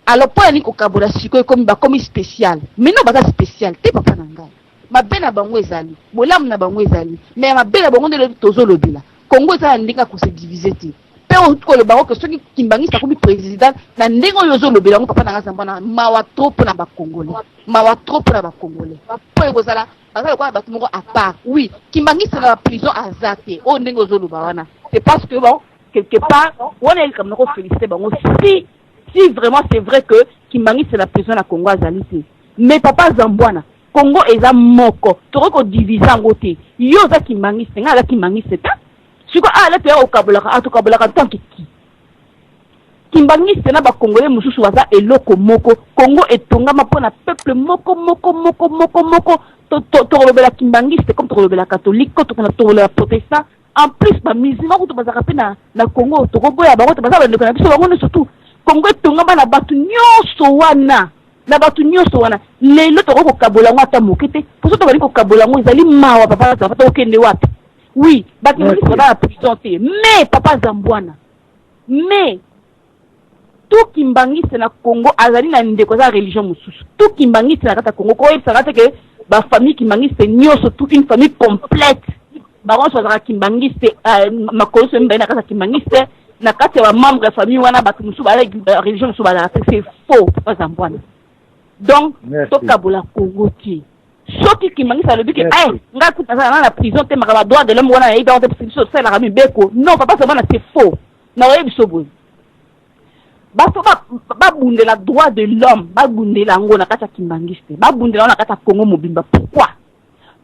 Alors, pour aller au Kabola, comme spécial. Mais non, pas spécial. T'es pas nanga. Ma belle na bango ezali. Bolam na bango ezali. Mais ma belle bango de tozo lobila. Congo ça ndinga ko se diviser ti. Pe o ko le bango que ceux qui kimbangi sa comme président na ndingo yozo lobila ngo papa nanga sambana mawa trop na ba congolais. Mawa trop na ba congolais. Po eko sala, parce quoi ba tumo à part. Oui, kimbangi c'est la prison azate. O ndingo zo lobana. C'est parce que bon, quelque part, on est comme nous féliciter bango si vraiment c'est vrai que Kimbangi c'est la prison à Congo azalité. Mais papa Zambouana, Congo est un moko. Tu vois qu'on divise en côté. Yo za Kimbangi c'est nga la Kimbangi c'est ça. Si quoi ah là tu es au Kabolaka, à tout Kabolaka tant que qui. Kimbangi c'est na ba Congolais mususu waza eloko moko. Congo est tonga mapona peuple moko. To rebela Kimbangi c'est comme to rebela catholique, to rebela protestant. En plus ma musulman ko to bazaka pe na Congo to boya ba ko to bazaba ndeko na biso bango surtout. Congo tongamba na batu nyonso wana lelo to ko kabola ngata mokete poso to bali ko kabola ngo ezali mawa papa to okende wapi oui batu ni ko ba prison te mais papa Zambouana mais tout Kimbangi c'est na Congo azali na ndeko za religion mususu tout Kimbangi c'est na kata Congo ko ça que ba famille Kimbangi c'est nyonso toute une famille complète ba on soit Kimbangi c'est makolo so mbena kata Kimbangi c'est na kati wa membre de famille wana batu musu ba religion musu ba c'est faux pas Zambouana donc to kabola Congo ti soki Kimbangi ça le dit que nga kuta na la prison te makaba droit de l'homme wana et dans des so ça la rami beko non papa Zambouana c'est faux na oyebi so boy ba bundela droit de l'homme ba bundela ngo na kati Kimbangi te ba bundela na kati Congo mobimba pourquoi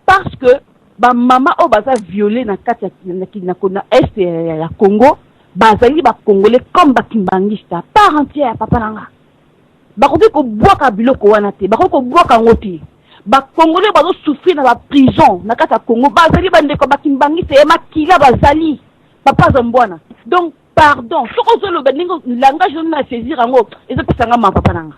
parce que ba mama o baza violé na kati na est ya Congo bazali ba Congolais comme ba Kimbangista part entière papa nanga ba ko ko boka biloko wana te ba ko boka ngoti ba Congolais bazo souffrir na ba prison na kata Congo bazali ba ndeko ba Kimbangista e makila bazali papa Zambouana donc pardon soko zo lo beningo langage na saisir ngo ezo pesanga ma papa nanga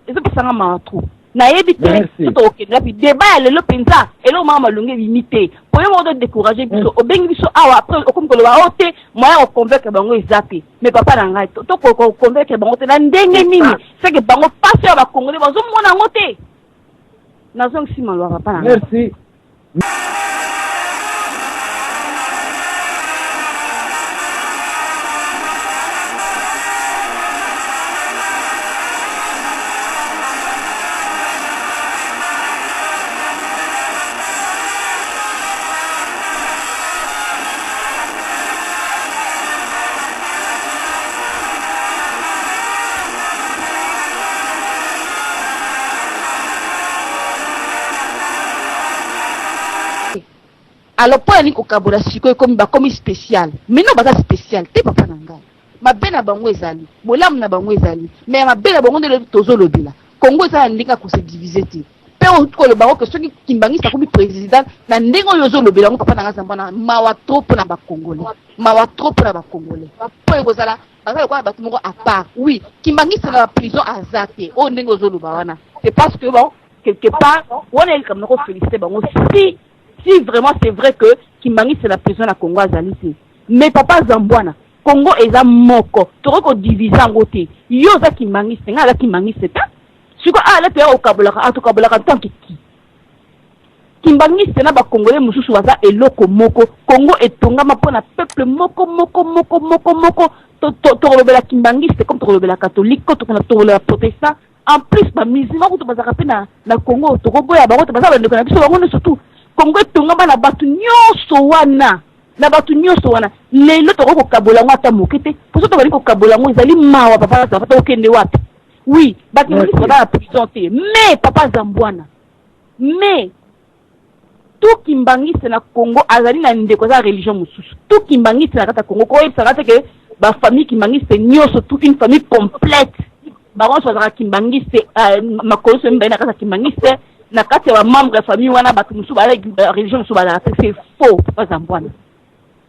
ezo pesanga ma trop na yebi te tout okenda puis débat le penza et lo mama longue limité pour yo modo décourager biso obengi biso awa après comme ko lo ba ote moya o convaincre bango ezate mais papa nanga to ko convaincre bango te na ndenge nini c'est que bango passe ba Congolais bazo mona ngote na zong sima lo papa nanga merci. Alors, pour aller au Kabola, comme spécial. Mais non, pas spécial. T'es pas nanga. Ma belle na bango ezali. Bolam na bango ezali. Mais ma belle bango de tozo lobila. Congo ça ndinga ko se diviser ti. Pe o ko le bango que ceux qui Kimbangi sa comme président na ndingo yozo lobila ngo papa nanga sambana mawa trop na ba Congolais. Mawa trop na ba Congolais. Po eko sala, parce quoi batu moko à part. Oui, Kimbangi c'est la prison azate. O ndingo zo lobana. C'est parce que bon, quelque part, on est comme nous féliciter bango si vraiment c'est vrai que Kimbangi c'est la prison à Congo azalité. Mais papa Zambouana, Congo est un moko. Tu vois qu'on divise en côté. Yo za Kimbangi c'est nga la Kimbangi c'est ça. Si quoi ah là tu es au Kabolaka, à tout Kabolaka tant que qui. Kimbangi c'est na ba Congolais mususu waza eloko moko. Congo est tonga mapona peuple moko. To rebela Kimbangi c'est comme to rebela catholique, to rebela protestant. En plus ma musulman ko to bazaka pe na Congo to boya ba ko to bazaba ndeko na biso bango surtout. Congo tongamba na batu nyonso wana lelo to ko kabola ngata mokete poso to bali ko kabola ngo ezali mawa papa to okende wapi oui batu ni ko ba prison te mais papa Zambouana mais tout Kimbangi c'est na Congo azali na ndeko za religion mususu tout Kimbangi c'est na kata Congo ko ça que ba famille Kimbangi c'est nyonso toute une famille complète ba on soit Kimbangi c'est makolo so mbena kata Kimbangi c'est na kati wa membre de famille wana batu musu ba religion musu ba c'est faux pas Zambouana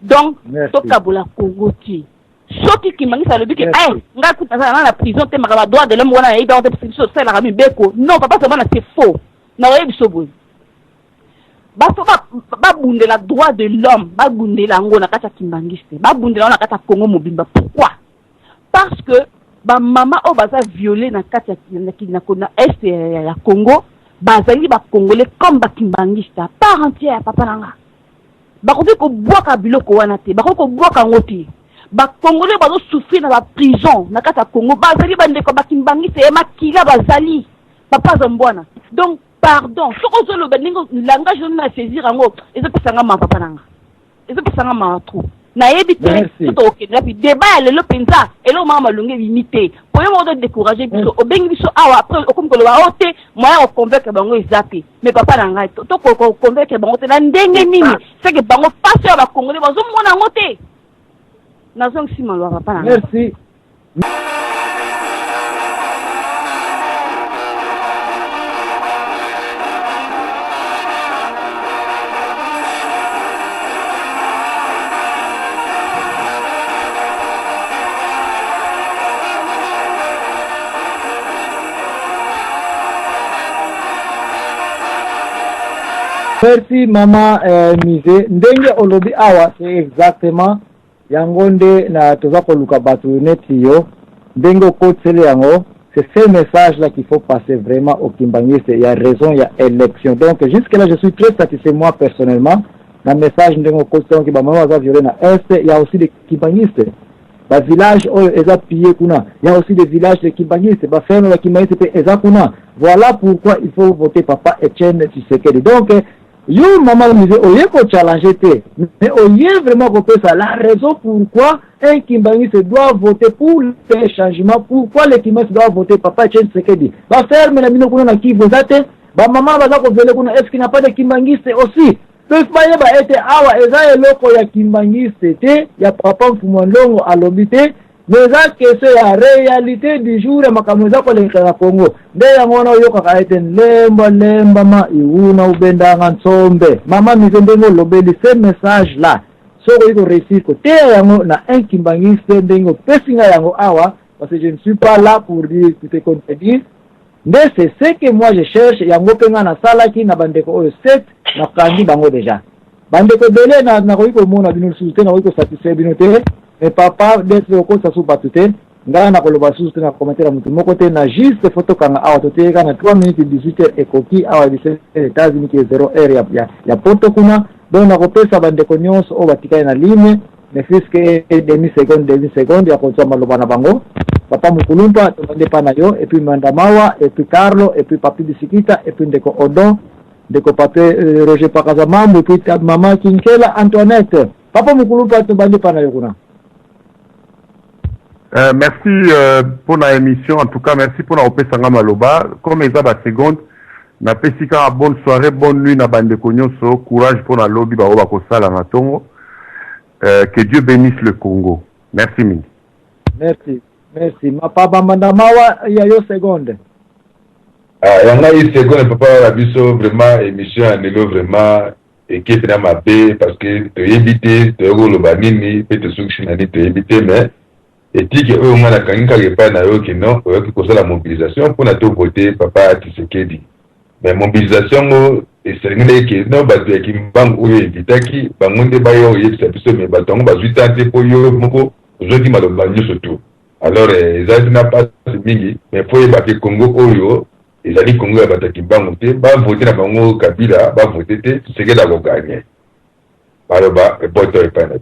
donc to kabola Congo ti soki Kimbangi ça le dit que nga kuta na la prison te makaba droit de l'homme wana et dans des so ça la rami beko non papa Zambouana c'est faux na oyebi so boy ba bundela droit de l'homme ba bundela ngo na kati Kimbangi te ba bundela na kati Congo mobimba pourquoi parce que ba mama o baza violé na kati na est ya Congo bazali ba congolais comme ba kimbangista par entière ya papa nanga bakoki ko bwaka biloko wana te bakoki ko bwaka ngoti ba congolais bazo souffrir na ba prison na kati ya Congo bazali bandeko ba kimbangista ya makila bazali papa zambwana donc pardon soko zo lo bandingo langage na saisir ango eza pesanga ma papa nanga eza pesanga ma trop na yebi te to okenda puis débat le penza et lo mama longue limité pour yo modo décourager biso obengi biso awa après okomi ko lo ba ote moya o convaincre bango ezate mais papa nanga to ko convaincre bango te na ndenge nini c'est que bango face ya ba congolais bazo mona ngote na zong sima lo papa nanga merci. Merci maman Mise ndenge olobi awa c'est exactement yangonde na toza koluka batu neti yo ndenge okotele yango c'est ce message là qu'il faut passer vraiment au Kimbangiste. Il y a raison, il y a élection. Donc jusque là je suis très satisfait moi personnellement na message ndenge okotele ki ba mama va violer na est. Il y a aussi des Kimbangistes ba village oyo eza pillé kuna. Il y a aussi des villages de Kimbangistes ba ferme la Kimbangistes pe eza kuna. Voilà pourquoi il faut voter papa Etienne Tshisekedi. Donc yo maman Mise oye ko challenger te mais oye vraiment ko ça la raison pourquoi un Kimbangiste doit voter pour les changements, pourquoi les Kimbangistes doivent voter papa Etienne Tshisekedi ba ferme na bino kuna na Kivu zate ba maman baza ko vele kuna est-ce qu'il n'y a pas de Kimbangiste aussi peuvent pas yeba ete awa eza eloko ya Kimbangiste te ya papa Mfumondongo alobi te mais eza question ya réalité du jour ya makambo eza koleka na Congo nde yango wana oyoka ete lemba ma iuna ubendanga nsombe mama Mise ndenge olobeli ce message là soko iko réussir côté yango na un Kimbangiste ndenge opesi nga yango awa parce que je ne suis pas là pour dire tout ce qu'on te dit mais c'est ce que moi je cherche yango penga na salaki na bandeko oyo 7 na kandi bango déjà bandeko bele na koiko mona bino suite na koiko satisfait bino te mais papa d'être au côté sous batute ngana na koloba sous na commentaire mutu moko te na juste photo kanga awa to te kana 3 minutes 18h ekoki awa di États-Unis qui est 0h ya poto kuna donc na kopesa bandeko nyonso o batikai na ligne mais puisque demi seconde ya kotsama loba na bango papa Mukulumpa tomande pa na yo et puis Mandamawa et puis Carlo et puis Papi Bisikita et puis ndeko Odon ndeko Pape Roger Pakazamambo et puis maman Kinkela Antoinette papa Mukulumpa tomande pa na yo kuna. Merci pour la émission. En tout cas, merci pour la Opesanga Maloba. Comme ils ont la seconde, na pesika bonne soirée, bonne nuit na bande konyoso. Courage pour la lobby ba oba kosala na tongo. Que Dieu bénisse le Congo. Merci mille. Merci. Ma papa Mandamawa ya yo seconde. Yanga yi seconde papa la biso vraiment émission anelo vraiment équipe na mapé parce que to éviter to yolo banini pe to suksi na to éviter mais éthique eux on a quand même pas na yo qui non qui cause la mobilisation pour na to voter papa Tshisekedi mais mobilisation et c'est que non ba to ki mbang ou évitaki bangonde ba yo yebisa biso mais ba tongo ba zuitante po yo moko ozoti maloba nyo surtout alors ezali na pas mingi mais faut y battre Congo oyo ezali Congo ya bataki bango te ba voter na bango Kabila ba voter te Tshisekedi a gagner baloba poto epana.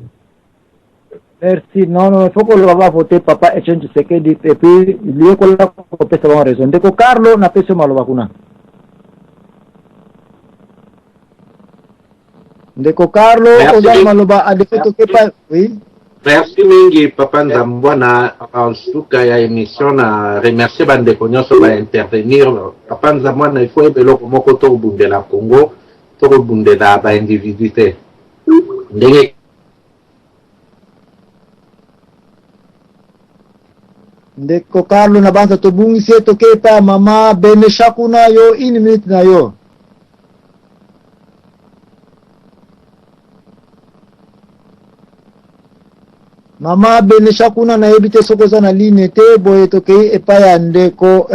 Merci. Non, il faut qu'on va voter papa Etienne Tshisekedi et puis il y a qu'on peut avoir raison. Deko Carlo na pese maloba kuna. Deko Carlo oza maloba adefeto kepa oui. Merci mingi papa Nzambwana en tout cas ya émission na remercier bandeko nyonso ba intervenir papa Nzambwana il faut ebeloko moko to bundela Congo to bundela ba individualité. Ndenge Ndeko Carlo na banza to bungisi to kepa mama bene shakuna yo 1 minute na yo. Mama bene shakuna na ebite soko za na ligne te boye to kei epa ya ndeko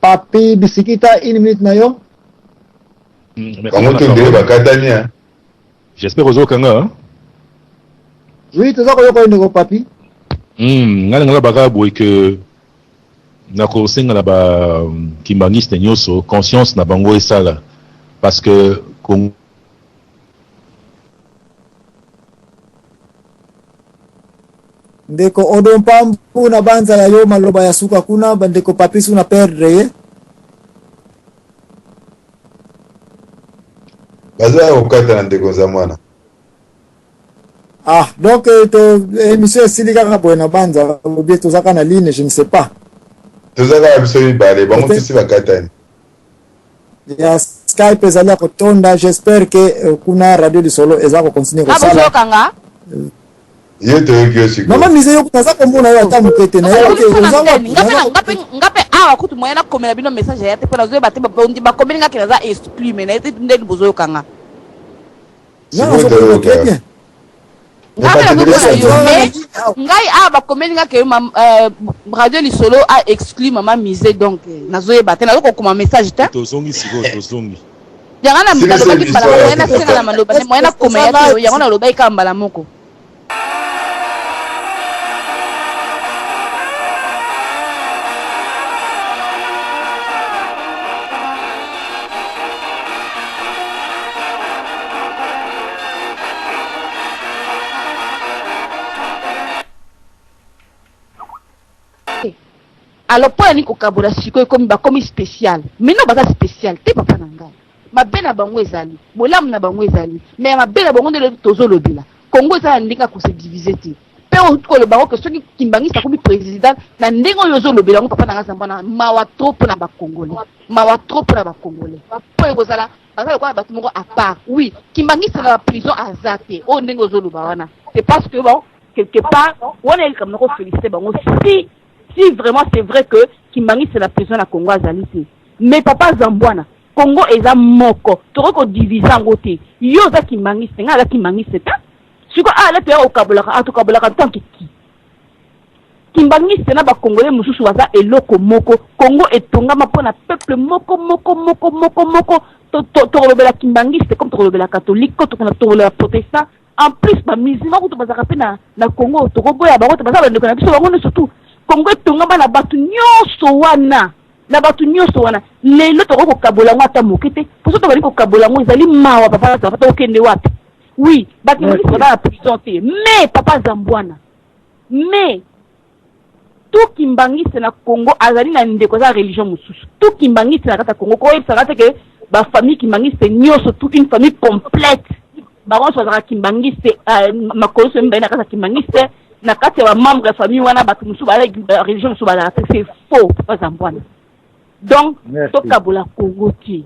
Papi Bisikita 1 minute na yo. Comment tu dis bakatania? J'espère aux autres hein. Oui, tu as ko ndeko Papi. ngana ngala baka boy que na ko senga na ba kimbangiste nyoso conscience na bango esala parce que ndeko odo mpambu na banza ya yo maloba ya suka kuna bandeko papisu na perdre ye baza kokata na ndeko za mwana. ah donc to émission esili kaka boye na banza lobi tozaka na ligne je ne sais pas tozaka biso mibale bango tisi bakatani ya Skype ezali ya kotonda j'espère que kuna radio lisolo eza kokontinue kosala yo toyoki yo sikoyo mama mise yo naza komona yo ata mokete na yo ngape awa kutu moya nakomela bino message ya te mpo nazoyeba te bakomeli ngake naza exprime na ete ndeni bozoyokanga ngai awa bakomeli ngake radio lisolo a exclu mama mise donc nazoyeba te nazokokoma message te tozongi yango na nalobaki mbala moko moya nasenga na maloba te moya nakomela te yango naloba eka mbala moko alors po yani kokabola sikoyo komi bakomi spécial maintenant baza spécial te papa na ngai mabe na bango ezali bolamu na bango ezali mais mabe na bango ndelo tozolobela Congo eza na ndenge ya kose divise te mpe okoloba ngo ke soki kimbangisa akomi président na ndenge oyo ozolobela yango papa na ngai zambana mawa trop mpo na bakongolais mawa trop mpo na bakongolais po ekozala baza lokola bato moko à part oui kimbangisa na prison aza te oyo ndenge ozoloba wana c'est parce que bon quelque part wana elikambo na kofélicité bango si vraiment c'est vrai que Kimbangi c'est la prison à Congo azalité. Mais papa Zambouana, Congo est un moko. Tu vois divisé en côté. Yo za Kimbangi c'est nga la Kimbangi c'est ça. Si quoi ah là tu es au Kabolaka, à tout Kabolaka tant que qui. Kimbangi c'est na ba Congolais mususu waza eloko moko. Congo est tongama pona peuple moko. To la Kimbangi c'est comme to la catholique, to la protestant. En plus ba musulman ko to bazaka pe na Congo to boya ba ko to bazaba ndeko na biso bango surtout. Congo tongamba na batu nyonso wana lelo toko kokabola ngo ata mokete poso to bali kokabola ngo ezali mawa papa za fata okende wapi oui batu ngi soda na prison te mais papa Zambouana mais tout kimbangise na Congo azali na ndeko za religion mususu tout kimbangise na kata Congo ko ebisa ke ba famille kimbangise nyonso toute une famille complète baron so za kimbangise makolo so mbaina kata kimbangise na kati ya membre ya famille wana batu musu bala religion musu bala c'est faux papa Zambouana donc to kabola Congo ti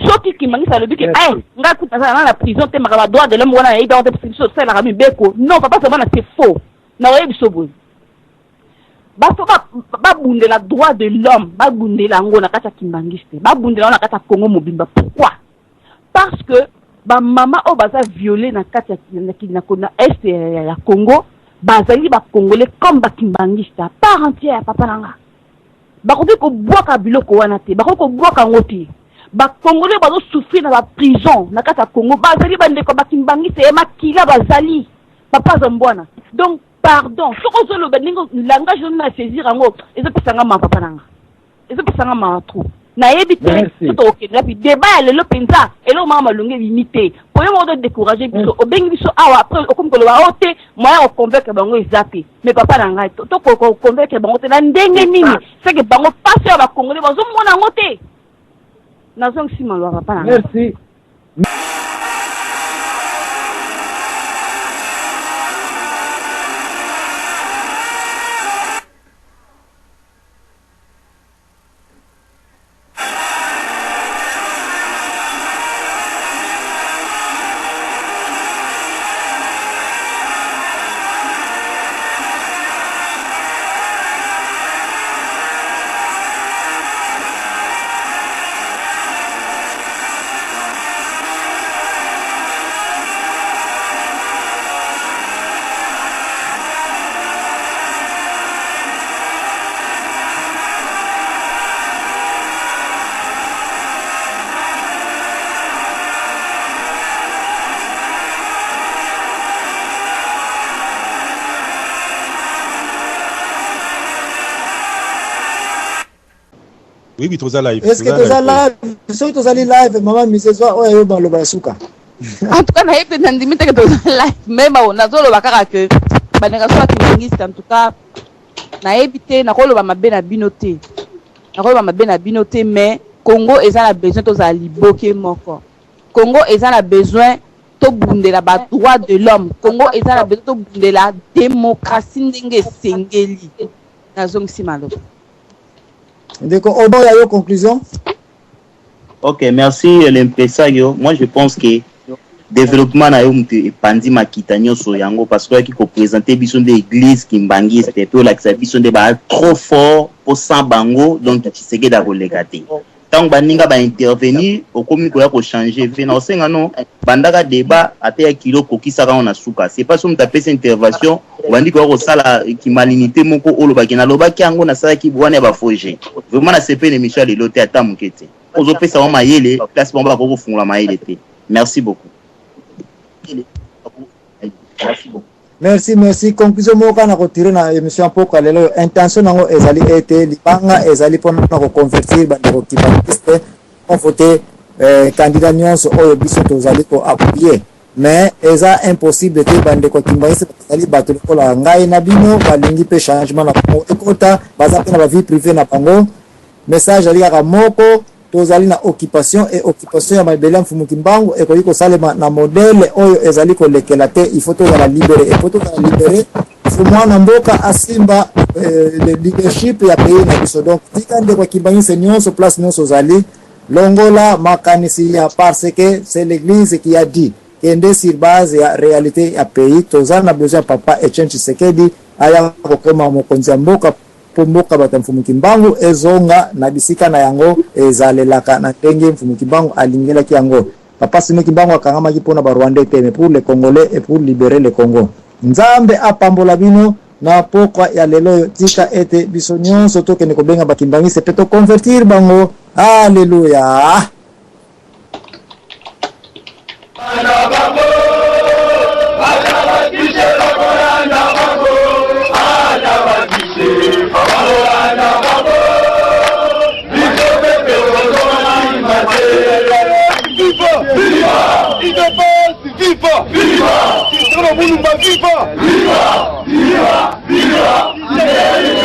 soki kimangisa lobi ke nga kutazana na prison te makaba droit de l'homme wana ida on te prison ça la rami beko non papa Zambouana c'est faux na oyebi sobo bato ba bundela droit de l'homme ba bundela ngo na kati ya kimbangiste ba bundela na kati ya Congo mobimba pourquoi parce que ba mama o baza violé na kati ya na est ya Congo bazali ba Congolais comme ba kimbangista part entière papa nanga bakoki ko bwaka biloko wana te bakoki ko bwaka ngoti ba Congolais bazo souffrir na ba prison na kata Congo bazali ba ndeko ba kimbangista e makila bazali papa Zambouana donc pardon soko zolo ba ningo langage na saisir ngo ezo pesanga ma papa nanga ezo pesanga ma trop na yebi te tout ok la puis débat le penza et le mama lunge limité pour yo modo décourager biso obengi biso awa après comme ko lo ote moya o convaincre bango ezapé mais papa na ngai to ko convaincre bango te na ndenge nini c'est que bango passe ya ba Congolais bazo mona ngote na zong sima lo papa na ngai merci. Oui, toza live. Est-ce que toza live? Soki tozali live, maman mise zwa oyo baloba suka. En tout cas, na yebite na ndimi te que toza live. Même nazoloba kaka que bandeka so akimangiste en tout cas na yebite na koloba mabe na bino te. Na koloba mabe na bino te mais Congo eza na besoin toza liboke moko. Congo eza na besoin to bundela ba droit de l'homme. Congo eza na besoin to bundela démocratie ndenge sengeli. Nazongisi maloba. Ndeko Obo ya yo conclusion? Ok, merci l'impresario. Moi je pense que développement na yo mtu pandi makita nyoso yango parce que qui ko présenter biso de église kimbangiste pe la biso de ba trop fort pour sans bango donc Tshisekedi da kolekate. Tant baninga ba intervenir okomi ko ya ko changer ve na osenga no bandaka débat ate ya kilo kokisa ka na suka. C'est pas som taper cette intervention bandi ko ko sala ki malinité moko oloba kina loba ki yango na sala ki bwana ba foje. Vraiment na CP ne Michel Elote ata mukete. Ozopesa wa mayele place bomba ko fungula mayele te. Merci beaucoup. Merci. Conclusion moka na retirer na émission pour lelo intention nango ezali été libanga ezali pona na ko convertir ba ko kibakiste on voter candidat nyonso oyo biso tozali ko appuyer mais eza impossible te bande ko kimbakiste ezali bato ko la ngai na bino balingi pe changement na ko ekota baza pe na ba vie privée na bango message ali ya moko tozali na occupation et occupation ya mabele mfumuki mbangu ekoki kosalema na modele oyo ezali kolekela te il faut tozala libéré et faut tozala libéré mwana mboka asimba le leadership ya pays na biso donc tika nde kwa kimbangise nyonso place nyonso zali longola makanisi ya parce que c'est l'église qui a dit kende sur base ya réalité ya pays tozala na besoin papa Etienne Tshisekedi aya kokema mokonzi ya mboka mboka bata mfumuki mbangu ezonga na bisika na yango ezalelaka na ndenge mfumuki mbangu alingelaki yango papa Simeki mbangu akangama kipona ba Rwanda teme pour les Congolais et pour libérer le Congo. Nzambe apambola bino na pokwa ya lelo tika ete biso nyonso tokende kobenga bakimbangise pe to convertir bango. Alléluia. Viva! Viva! Viva! Viva! Viva!